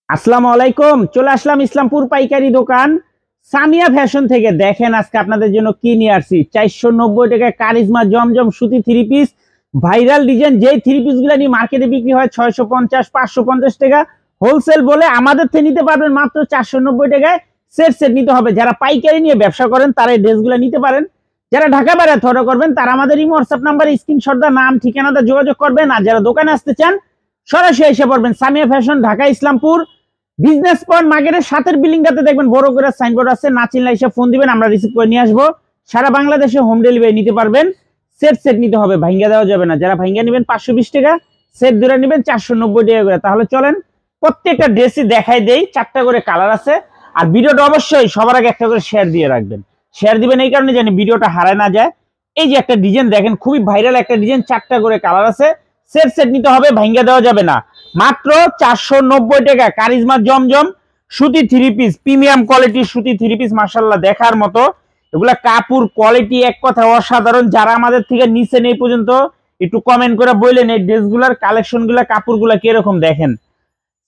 আসসালামু আলাইকুম। চলে আসলাম ইসলামপুর পাইকারি দোকান সামিয়া ফ্যাশন থেকে। দেখেন আজকে আপনাদের জন্য কি নিয়ে আসছি। 490 টাকায় কারিজমা জমজম সুতি থ্রি পিস, ভাইরাল ডিজাইন। যেই থ্রি পিস গুলো নিয়ে মার্কেটে বিক্রি হয় 650 550 টাকা, হোলসেল বলে আমাদের থেকে নিতে পারবেন মাত্র 490 টাকায়। সেট সেট নিতে হবে। যারা পাইকারি নিয়ে ব্যবসা করেন তারা এই ড্রেসগুলো নিতে পারেন। যারা ঢাকা বাইরে থ্রো করবেন তারা আমাদের এই হোয়াটসঅ্যাপ নাম্বারে স্ক্রিনশট দা নাম ঠিকানাটা যোগাযোগ করবেন। আর যারা দোকানে আসতে চান সরাসরি এসে পড়বেন Samia fashion, Dhaka Islampur business point মার্কেটের সাথের বিল্ডিংটাতে দেখবেন বড় করে সাইনবোর্ড আছে। না চিনলে এসে ফোন দিবেন, আমরা রিসিভ করে নিয়ে আসবো। সারা বাংলাদেশে হোম ডেলিভারি নিতে পারবেন। সেট সেট নিতে হবে, ভাঙ্গা দেওয়া যাবে না। যারা ভাঙ্গা নেবেন 520 টাকা, সেট ধরে নেবেন 490 টাকা করে। তাহলে চলেন প্রত্যেকটা ড্রেসই দেখাই দেই। 4টা করে কালার আছে। আর ভিডিওটা অবশ্যই সবার আগে একটা করে শেয়ার দিয়ে রাখবেন। শেয়ার দিবেন এই কারণে জানি ভিডিওটা হারায় না যায়। এই যে একটা ডিজাইন দেখেন, খুবই ভাইরাল একটা ডিজাইন, 4টা করে কালার আছে। সেট সেট নিতে হবে, ভাঙ্গা দেওয়া যাবে না। মাত্র 490 টাকা কারিজমা জমজম সুতি থ্রি পিস, প্রিমিয়াম কোয়ালিটির সুতি থ্রি পিস, মাশাআল্লাহ দেখার মতো। এগুলা কাপড় কোয়ালিটি এক কথা অসাধারণ। যারা আমাদের থেকে নিচে নেই পর্যন্ত একটু কমেন্ট করে বললেন এই ড্রেসগুলার কালেকশনগুলা কাপড়গুলা কিরকম দেখেন।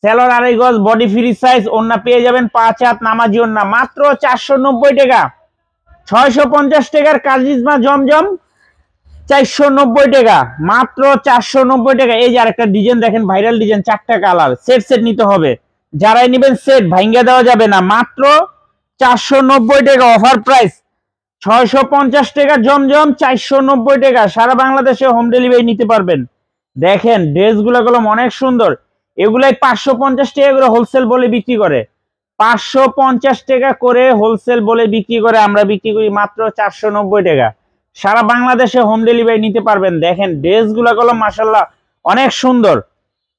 সেলর 2.5 গজ, বডি ফ্রি সাইজ, ওন্না পেয়ে যাবেন 5 হাত নামাজি ওন্না, মাত্র 490 টাকা। 650 টাকার কারিজমা জমজম 490 টাকা, মাত্র 490 টাকা। এই যে আরেকটা ডিজাইন দেখেন, ভাইরাল ডিজাইন, 4টা কালার। সেট সেট নিতে হবে। যারাই নেবেন সেট ভাঙ্গা দেওয়া যাবে না। মাত্র 490 টাকা অফার প্রাইস। 650 টাকা জমজম, 490 টাকা। সারা বাংলাদেশে হোম ডেলিভারি নিতে পারবেন। দেখেন ড্রেসগুলো অনেক সুন্দর। এগুলাই 550 টাকা করে হোলসেল বলে বিক্রি করে। 550 টাকা করে হোলসেল বলে বিক্রি করে, আমরা বিক্রি করি মাত্র 490 টাকা। সারা বাংলাদেশে হোম ডেলিভারি নিতে পারবেন। দেখেন ড্রেসগুলো মাশাআল্লাহ অনেক সুন্দর।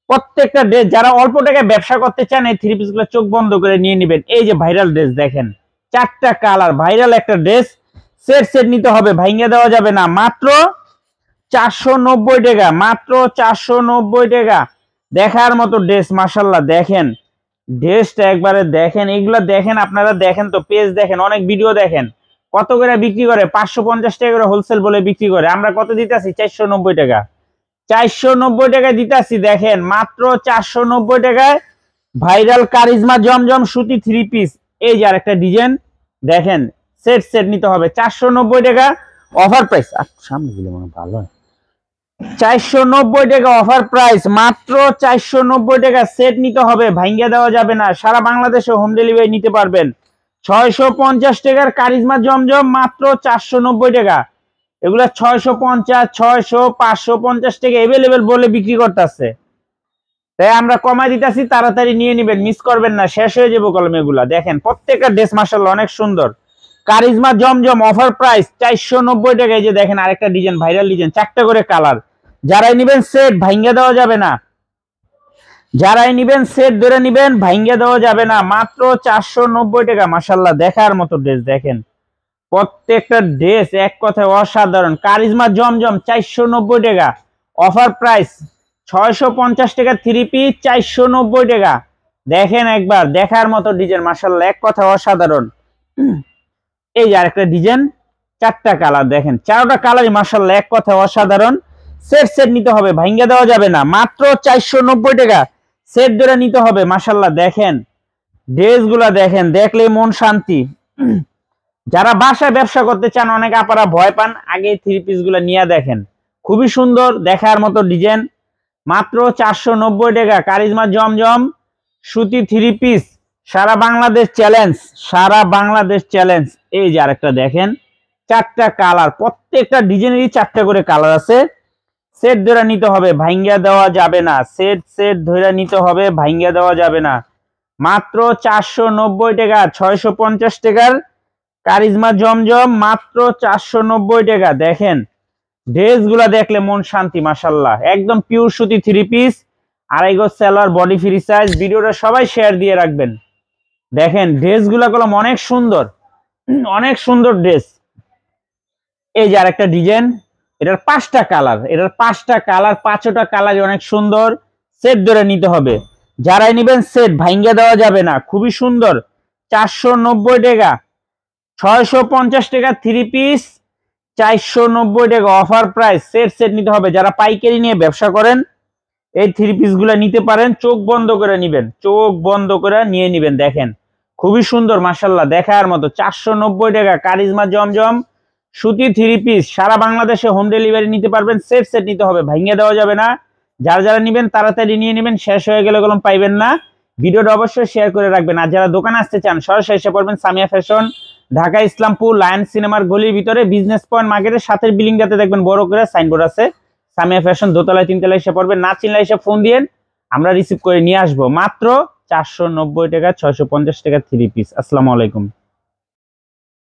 প্রত্যেকটা ড্রেস যারা অল্প টাকায় ব্যবসা করতে চান এই থ্রি পিস গুলো চোখ বন্ধ করে নিয়ে নেবেন। এই যে ভাইরাল ড্রেস দেখেন, 4টা কালার, ভাইরাল একটা ড্রেস। সেট সেট নিতে হবে, ভাঙ্গা দেওয়া যাবে না। মাত্র 490 টাকা, মাত্র 490 টাকা। দেখার মতো ড্রেস, মাশাআল্লাহ দেখেন ড্রেসটা একবারে দেখেন। এগুলা দেখেন, আপনারা দেখেন তো, পেজ দেখেন, অনেক ভিডিও দেখেন। কত করে বিক্রি করে? 550 টাকা করে হোলসেল বলে বিক্রি করে। আমরা কত দিতেছি? 490 টাকা। 490 টাকায় দিতেছি। দেখেন মাত্র 490 টাকায় ভাইরাল কারিজমা জমজম সুতি থ্রি পিস। এই যে আরেকটা ডিজাইন দেখেন, সেট সেট নিতে হবে 490 টাকা অফার প্রাইস। সামনে দিলে মনে ভালো হয়। 490 টাকা অফার প্রাইস, মাত্র 490 টাকা। সেট নিতে হবে, ভাঙ্গা দেওয়া যাবে না। সারা বাংলাদেশে হোম ডেলিভারি নিতে পারবেন। 650 টাকার কারিজমা জমজম, মাত্র 490 টাকা। এগুলা 650, 600, 550 টাকা এভেলেবেল বলে বিক্রি করতেছে। তাই আমরা কমাই দিতেছি, তাড়াতাড়ি নিয়ে নেবেন, মিস করবেন না, শেষ হয়ে যাবে কলম। এগুলা দেখেন প্রত্যেকটা ড্রেস মাশাআল্লাহ অনেক সুন্দর। কারিজমা জমজম অফার প্রাইস 490 টাকা। এই যে দেখেন আরেকটা ডিজাইন, ভাইরাল ডিজাইন, 4টা করে কালার। যারাই নিবেন সেট ভাঙ্গা দেওয়া যাবে না। যারাই নিবেন সেট ধরে নিবেন, ভাঙ্গা দেওয়া যাবে না। মাত্র 490 টাকা। মাশাআল্লাহ দেখার মতো ড্রেস দেখেন। প্রত্যেকটা ড্রেস এক কথায় অসাধারণ। কারিজমা জমজম 490 টাকা অফার প্রাইস। 650 টাকা থ্রি পিস, 490 টাকা। দেখেন একবার দেখার মতো ডিজাইন, মাশাআল্লাহ এক কথায় অসাধারণ। এই যে আরেকটা ডিজাইন, 4টা কালার দেখেন, 4টা কালারই মাশাআল্লাহ এক কথায় অসাধারণ। সেট সেট নিতে হবে, ভাঙ্গা দেওয়া যাবে না। মাত্র 490 টাকা। সেট ধরে নিতে হবে। মাশাআল্লাহ দেখেন ড্রেসগুলা দেখেন, দেখলে মন শান্তি। যারা বাসায় ব্যবসা করতে চান, অনেক আপারা ভয় পান, আগে থ্রি পিস গুলা নিয়ে দেখেন, খুবই সুন্দর দেখার মতো ডিজাইন। মাত্র 490 টাকা কারিজমা জমজম সুতি থ্রি পিস। সারা বাংলাদেশ চ্যালেঞ্জ, সারা বাংলাদেশ চ্যালেঞ্জ। এই যে আরেকটা দেখেন, 4টা কালার, প্রত্যেকটা ডিজাইনেরই 4টা করে কালার আছে। সেট ধরে নিতে হবে, ভাঙ্গা দেওয়া যাবে না। সেট সেট ধরে নিতে হবে, ভাঙ্গা দেওয়া যাবে না। মাত্র 490 টাকা। 650 টাকার কারিজমা জমজম, মাত্র 490 টাকা। দেখেন ড্রেসগুলা দেখলে মন শান্তি, মাশাআল্লাহ একদম পিওর সুতি থ্রি পিস, 2.5 গজ সেলার, বডি ফ্রি সাইজ। ভিডিওটা সবাই শেয়ার দিয়ে রাখবেন। দেখেন ড্রেসগুলা অনেক সুন্দর, অনেক সুন্দর ড্রেস। এই যে আরেকটা ডিজাইন, এটার 5টা কালার, এটার 5টা কালার, 5টা কালারই অনেক সুন্দর। সেট ধরে নিতে হবে। যারাই নেবেন সেট ভাঙ্গা দেওয়া যাবে না, খুবই সুন্দর। 490 টাকা। 650 টাকা থ্রি পিস, 490 টাকা অফার প্রাইস। সেট সেট নিতে হবে। যারা পাইকারি নিয়ে ব্যবসা করেন এই থ্রি পিস গুলা নিতে পারেন, চোখ বন্ধ করে নিবেন, চোখ বন্ধ করে নিয়ে নিবেন। দেখেন খুবই সুন্দর মাশাআল্লাহ, দেখার মতো। 490 টাকা কারিজমা জমজম সুতি থ্রি পিস, সারা বাংলাদেশে হোম ডেলিভারি নিতে পারবেন। সেট সেট নিতে হবে, ভাঙিয়ে দেওয়া যাবে না। যারা যারা নিবেন তাড়াতাড়ি নিয়ে নেবেন, শেষ হয়ে গেলে কলম পাইবেন না। ভিডিওটা অবশ্যই শেয়ার করে রাখবেন। আর যারা দোকানে আসতে চান সরাসরি এসে পড়বেন সামিয়া ফ্যাশন, ঢাকা ইসলামপুর লায়ন সিনেমার গলির ভিতরে বিজনেস পয়েন্ট মার্কেটের সাথের বিল্ডিংটাতে দেখবেন বড় করে সাইনবোর্ড আছে সামিয়া ফ্যাশন, দোতলায় 3তলায় এসে পড়বেন। না চিনলে এসে ফোন দিয়েন, আমরা রিসিভ করে নিয়ে আসবো। মাত্র 490 টাকা 650 টাকা থ্রি পিস। আসসালামু আলাইকুম।